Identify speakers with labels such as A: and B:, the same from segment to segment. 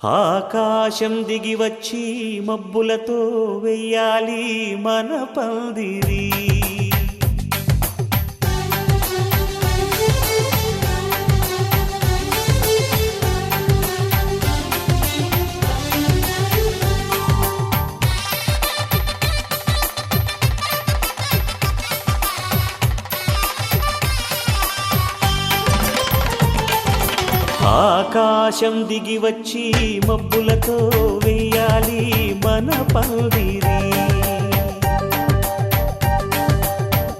A: ఆకాశం దిగి వచ్చి మబ్బులతో వెయ్యాలి మన పందిరి. ఆకాశం దిగి వచ్చి మబ్బులతో వెయ్యాలి మన పందిరి.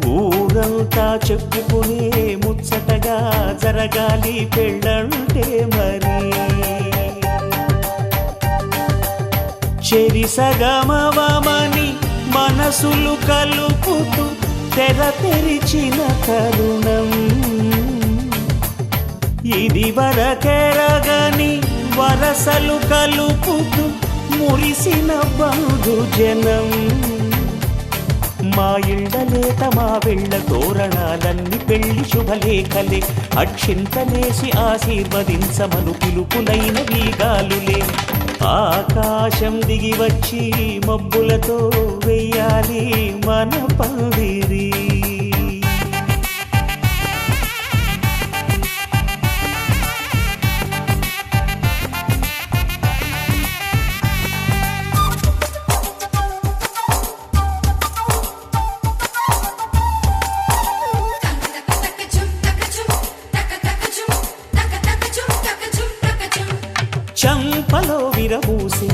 A: ఊరంతా చెప్పుకునే ముచ్చటగా జరగాలి పెళ్ళంటే మరి. చెరిసగమవమని మనసులు కలుపుతూ తెర తెరిచిన తరుణం. ఇది వరకెరగని వరసలు కలుపుతూ మురిసిన బంధుజనం. మా ఇళ్ళలేత మా వెళ్ళ తోరణాలన్నీ పెళ్లి శుభలేఖలే. అక్షింతలేసి ఆశీర్వదించమను పిలుపులైన వీగాలులే. ఆకాశం దిగి వచ్చి మబ్బులతో వెయ్యాలి మన పందిరి. చంపలో విరబూసి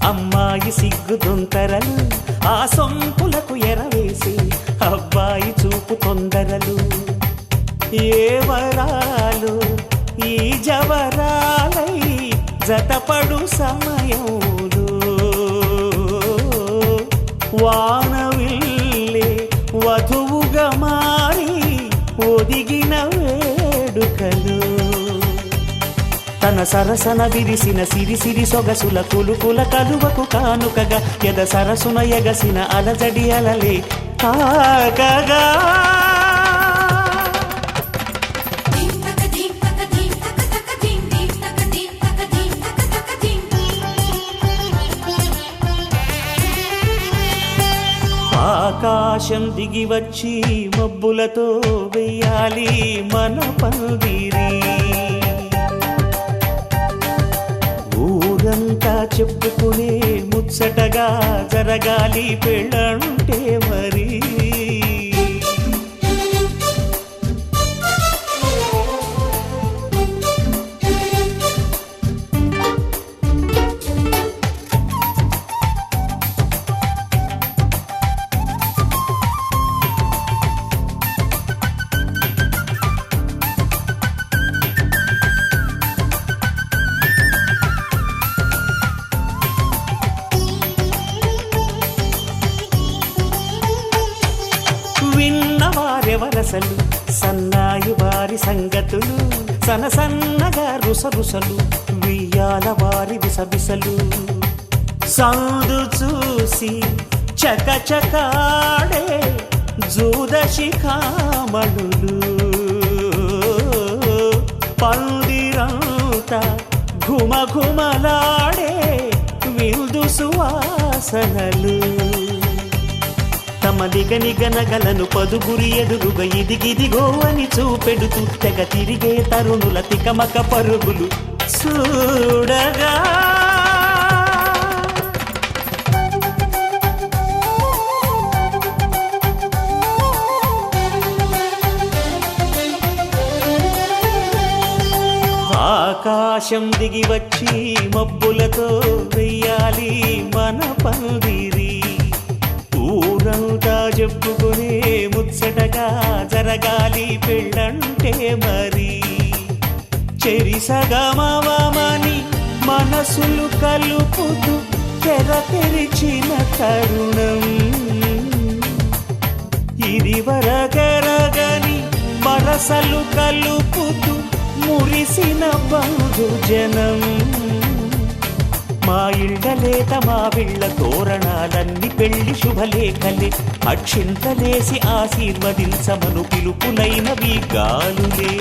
A: అమ్మాయి సిగ్గు దొంతరలు. ఆ సొంపులకు ఎరవేసి అబ్బాయి చూపు తొందరలు. ఏ వరాలు ఈ జవరాలై జతపడు సమయంలో. వానవిల్లే వధువుగా మారి ఒదిగిన వేడుకలు. తన సరసన విరిసిన సిరిసిరి సొగసుల కులుకుల కలువకు కానుకగా ఎద సరసున ఎగసిన అలజడి అలలే తాకగా. ఆకాశం దిగి వచ్చి మబ్బులతో వెయ్యాలి మన పందిరి. ఊరంతా చెప్పుకునే ముచ్చటగా జరగాలి పెళ్ళంటే మరి. విన్నవారెవరసలు సన్నాయి వారి సంగతులు. సనసన్నగా రుసరుసలు వియ్యాల వారి విసబిసలు. సందు చూసి చకచకాడే జూదశిఖామణులు. పందిరంతా ఘుమఘుమలాడే విందు సువాసనలు. తమ నిగనిగనగలను పదుగురి ఎదురుగా ఇదిగిదిగో అని చూపెడుతూ తెగ తిరిగే తరుణుల తికమక పరుగులు చూడగా. ఆకాశం దిగి వచ్చి మబ్బులతో వెయ్యాలి మన పందిరి. ఊరంతా చెప్పుకునే ముచ్చటగా జరగాలి పెళ్ళంటే మరి. చెరిసగమవమని మనసులు కలుపుతూ తెర తెరిచిన తరుణం. ఇది వరకెరగని వరసలు కలుపుతూ మురిసిన బంధుజనం. మా ఇళ్ళలేత మా వీళ్ళ తోరణాలన్నీ పెళ్లి శుభలేఖలే. అక్షింతలేసి ఆశీర్వదించమను పిలుపులైన వీగాలులే.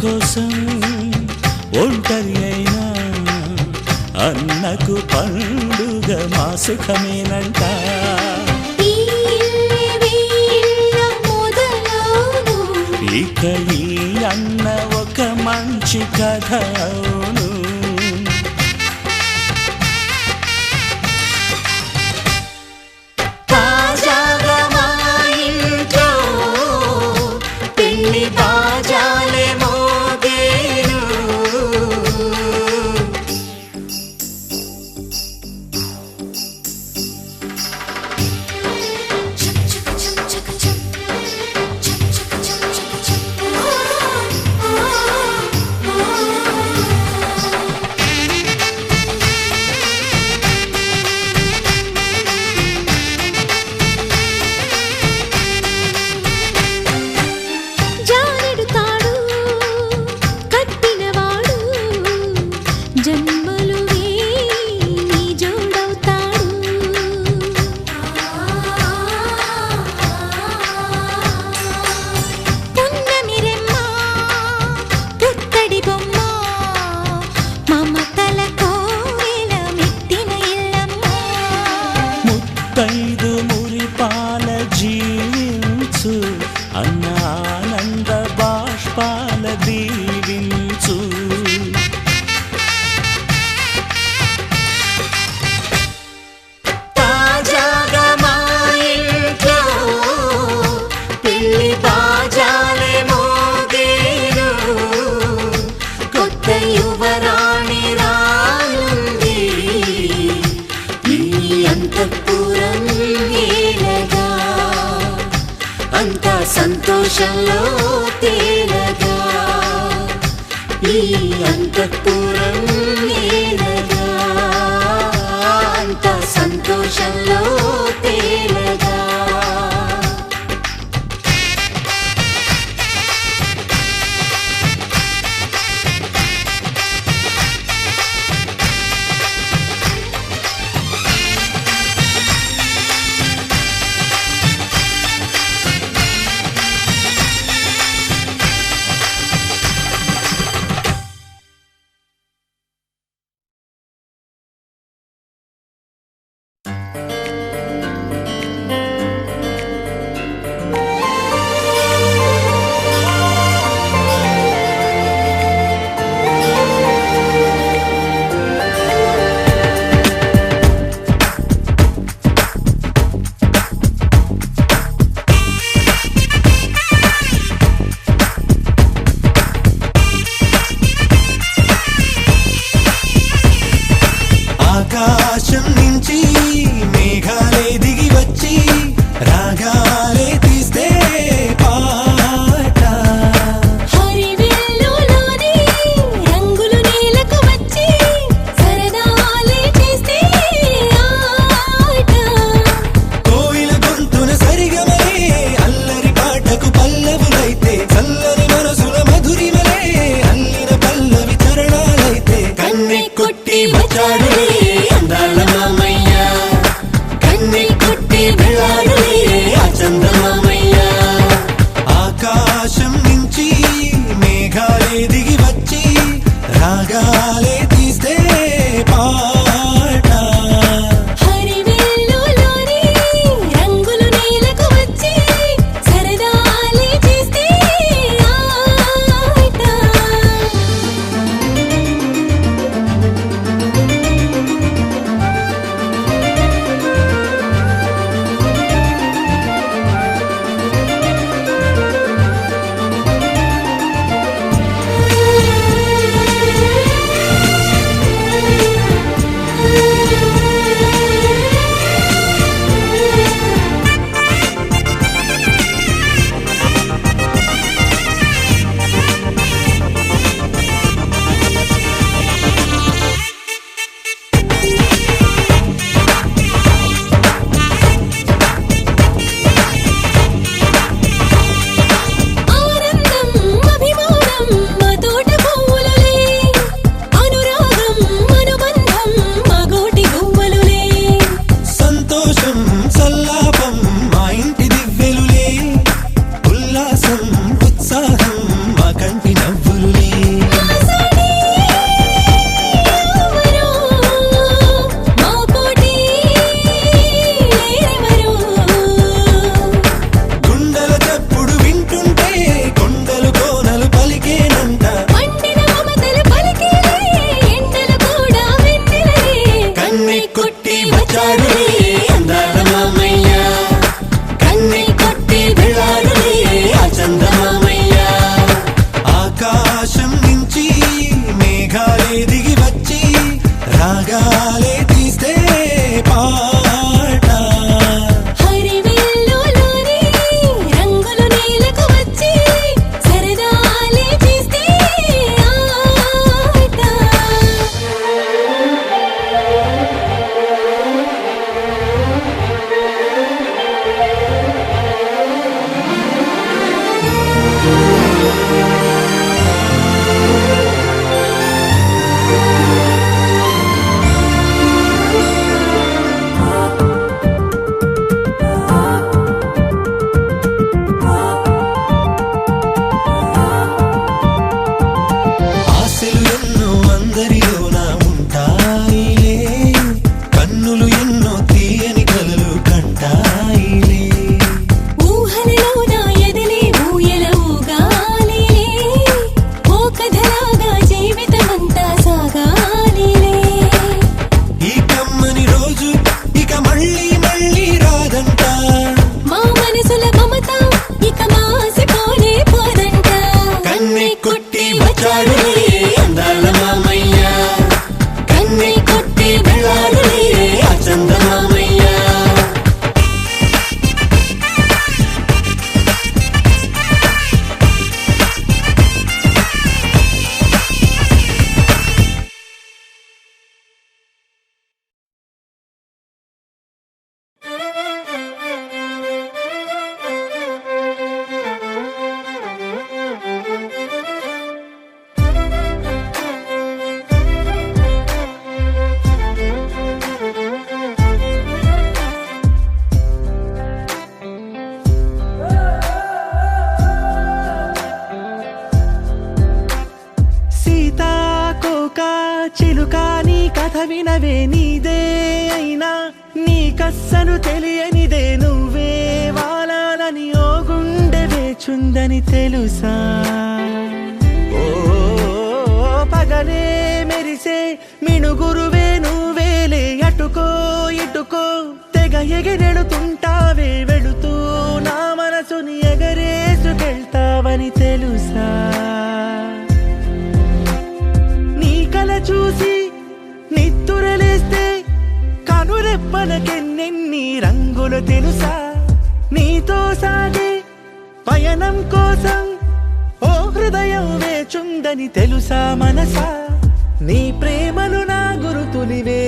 A: కోసం ఒంటరి అయినా అన్నకు పండుగ మా సుఖమేనంట. ఇక ఈ అన్న ఒక మంచి కథ అవును. తాజాగా మా ఇంట్లో పెళ్లి బాజాలే మోగేను. ముత్తైదు మురిపాల జీవించు అన్న ఆనంద బాష్పాల దీవించు. తాజాగా మా ఇంట్లో పెళ్లి బాజాలే మోగేను. కొత్త యువరాణి రానుంది ఈ అంతఃపురం ఏలగా. అంతా సంతోషంలో తేలగా ఈ అంతఃపురం ఏలగా. అంతా సంతోషంలో తేలగా. ఆకాశం నుంచి మేఘాలే దిగి వచ్చి రాగాలే తీస్తే పాట.
B: హరివిల్లులోని రంగులు నేలకు వచ్చి సరదాలే చేస్తే ఆట.
A: కోయిల గొంతున సరిగమలే అల్లరి పాటకు పల్లవులైతే చల్లని మనసుల మధురిమలే అల్లిన పల్లవి చరణాలైతే. కన్నె కొట్టి వచ్చాడులే అందాల మామయ్య, కన్నె కొట్టి వెళ్ళాడులే ఆ చందమామయ్య. ఆకాశం నుంచి మేఘాలే దిగి వచ్చి రాగాలే తీస్తే పాట.
B: హరివిల్లులోని రంగులు నేలకు వచ్చి సరదాలే చేస్తే ఆట.
A: వచ్చాడులే అందాల మామయ్య కన్నె కొట్టి వెళ్ళాడులే ఆ చందమామయ్య ఆకాశం నుంచి మేఘాలే దిగి వచ్చి రాగాలే తీస్తే పాట
B: హరివిల్లులోని రంగులు నేలకు వచ్చి సరదాలే చేస్తే ఆట
A: ఆశలు ఎన్నో అందరిలోన ఉంటాయిలే కన్నులు ఎన్నో తీయని కలలు కంటాయిలే
B: ఊహలలో నా ఎదలే ఊయల ఊగాలిలే ఓ కథలాగా జీవితమంతా సాగాలిలే
A: ఈ కమ్మని రోజు ఇక మళ్ళీ మళ్ళీ రాదంట
B: మా మనసుల మమత ఇక మాసిపోనే పోదంట
A: కన్నె కొట్టి వచ్చాడులే అందాల మామయ్య కన్నె కొట్టి వెళ్ళాడులే ఆ చందమామయ్య
C: సీతాకోక చిలుక నీ కథ వినవే నీదే అయినా నీ కస్సను తెలియనిదే నువ్వే వాలాలని ఓ గుండె వేచుందని తెలుసా ఓ పగలే మెరిసే మిణుగురువే నువ్వేలే అటుకో ఇటుకో తెగ ఎగిరెడుతుంటావే వెళుతూ నా మనసుని ఎగరేసుకెళ్తావని తెలుసా నీ కల చూసి నిత్తురలేస్తే కనురెప్పలకెన్నెన్ని రంగులు తెలుసా నీతో సాగే పయనం కోసం ఓ హృదయం వేచుందని తెలుసా మనసా నీ ప్రేమలు నా గురుతులివే